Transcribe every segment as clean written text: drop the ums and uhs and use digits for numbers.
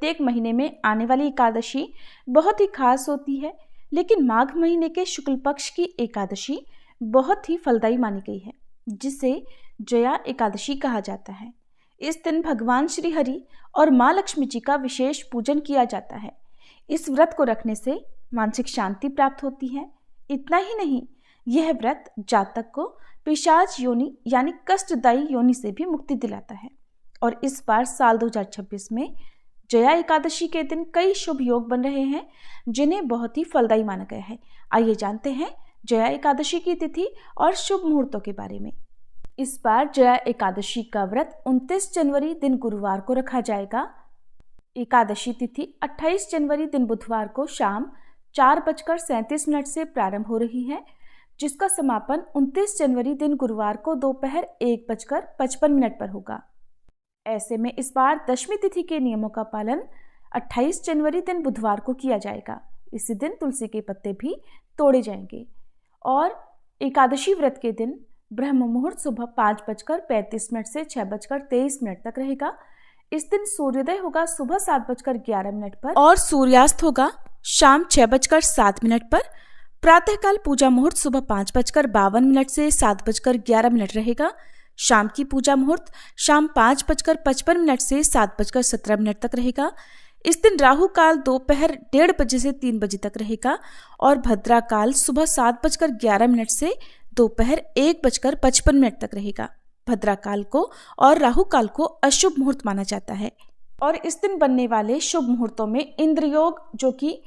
प्रत्येक महीने में आने वाली एकादशी बहुत ही खास होती है, लेकिन माघ महीने के शुक्ल पक्ष की एकादशी बहुत ही फलदायी मानी गई है, जिसे जया एकादशी कहा जाता है। इस दिन भगवान श्री हरि और माँ लक्ष्मी जी का विशेष पूजन किया जाता है। इस व्रत को रखने से मानसिक शांति प्राप्त होती है। इतना ही नहीं, यह व्रत जातक को पिशाच योनि यानी कष्टदायी योनि से भी मुक्ति दिलाता है। और इस बार साल 2026 में जया एकादशी के दिन कई शुभ योग बन रहे हैं, जिन्हें बहुत ही फलदायी माना गया है। आइए जानते हैं जया एकादशी की तिथि और शुभ मुहूर्तों के बारे में। इस बार जया एकादशी का व्रत 29 जनवरी दिन गुरुवार को रखा जाएगा। एकादशी तिथि 28 जनवरी दिन बुधवार को शाम 4:37 से प्रारंभ हो रही है, जिसका समापन 29 जनवरी दिन गुरुवार को दोपहर 1:55 पर होगा। ऐसे में इस बार दशमी तिथि के नियमों का पालन 28 जनवरी दिन बुधवार को किया जाएगा। इसी दिन तुलसी के पत्ते भी तोड़े जाएंगे। और एकादशी व्रत के दिन ब्रह्म मुहूर्त सुबह 5:35 से 6:23 तक रहेगा। इस दिन सूर्योदय होगा सुबह 7:11 पर और सूर्यास्त होगा शाम 6:07 पर। प्रातःकाल पूजा मुहूर्त सुबह 5:52 से 7:11 रहेगा। शाम की पूजा मुहूर्त शाम 5:55 से 7:17 तक रहेगा। इस दिन राहु काल दोपहर 1:30 बजे से 3 बजे तक रहेगा और भद्रा काल सुबह 7:11 से दोपहर 1:55 तक रहेगा। भद्रा काल को और राहु काल को अशुभ मुहूर्त माना जाता है। और इस दिन बनने वाले शुभ मुहूर्तों में इंद्र योग, जो कि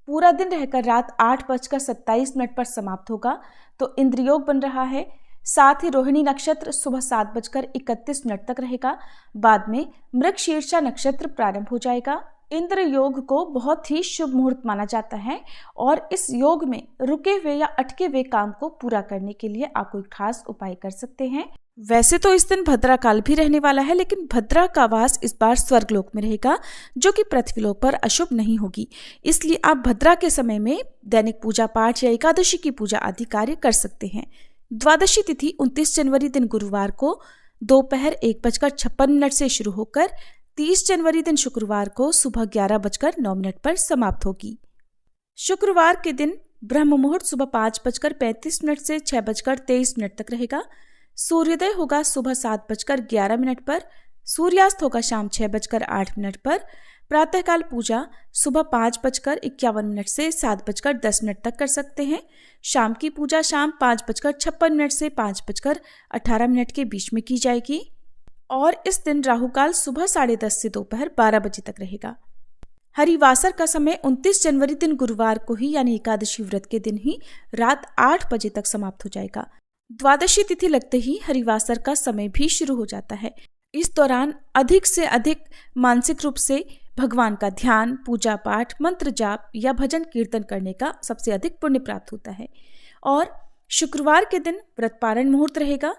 पूरा दिन रहकर रात 8:27 पर समाप्त होगा, तो इंद्र योग बन रहा है। साथ ही रोहिणी नक्षत्र सुबह 7:31 तक रहेगा। बाद में मृगशीर्षा नक्षत्र प्रारंभ हो जाएगा। इंद्र योग को बहुत ही शुभ मुहूर्त माना जाता है और इस योग में रुके हुए या अटके हुए काम को पूरा करने के लिए आप कोई खास उपाय कर सकते हैं। वैसे तो इस दिन भद्रा काल भी रहने वाला है, लेकिन भद्रा का वास इस बार स्वर्गलोक में रहेगा, जो कि पृथ्वीलोक पर अशुभ नहीं होगी। इसलिए आप भद्रा के समय में दैनिक पूजा पाठ या एकादशी की पूजा आदि कार्य कर सकते हैं। द्वादशी तिथि 29 जनवरी दिन गुरुवार को दोपहर 1:56 से शुरू होकर 30 जनवरी दिन शुक्रवार को सुबह 11:09 पर समाप्त होगी। शुक्रवार के दिन ब्रह्म मुहूर्त सुबह 5:35 से 6:23 तक रहेगा। सूर्योदय होगा सुबह 7:11 पर। सूर्यास्त होगा शाम 6:08 पर। प्रातःकाल पूजा सुबह 5:51 से 7:10 तक कर सकते हैं। शाम की पूजा शाम 5:56 से 5:18 के बीच में की जाएगी। और इस दिन राहु काल सुबह 10:30 से दोपहर 12 बजे तक रहेगा। हरिवासर का समय 29 जनवरी दिन गुरुवार को ही यानी एकादशी व्रत के दिन ही रात 8 बजे तक समाप्त हो जाएगा। द्वादशी तिथि लगते ही हरिवासर का समय भी शुरू हो जाता है। इस दौरान अधिक से अधिक मानसिक रूप से भगवान का ध्यान, पूजा पाठ, मंत्र जाप या भजन कीर्तन करने का सबसे अधिक पुण्य प्राप्त होता है। और शुक्रवार के दिन व्रत पारण मुहूर्त रहेगा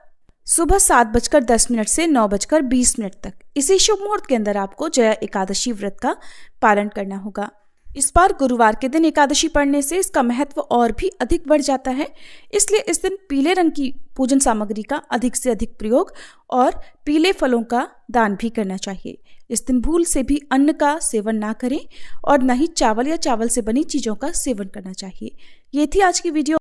सुबह 7:10 से 9:20 तक। इसी शुभ मुहूर्त के अंदर आपको जया एकादशी व्रत का पालन करना होगा। इस बार गुरुवार के दिन एकादशी पढ़ने से इसका महत्व और भी अधिक बढ़ जाता है। इसलिए इस दिन पीले रंग की पूजन सामग्री का अधिक से अधिक प्रयोग और पीले फलों का दान भी करना चाहिए। इस दिन भूल से भी अन्न का सेवन ना करें और न ही चावल या चावल से बनी चीजों का सेवन करना चाहिए। ये थी आज की वीडियो।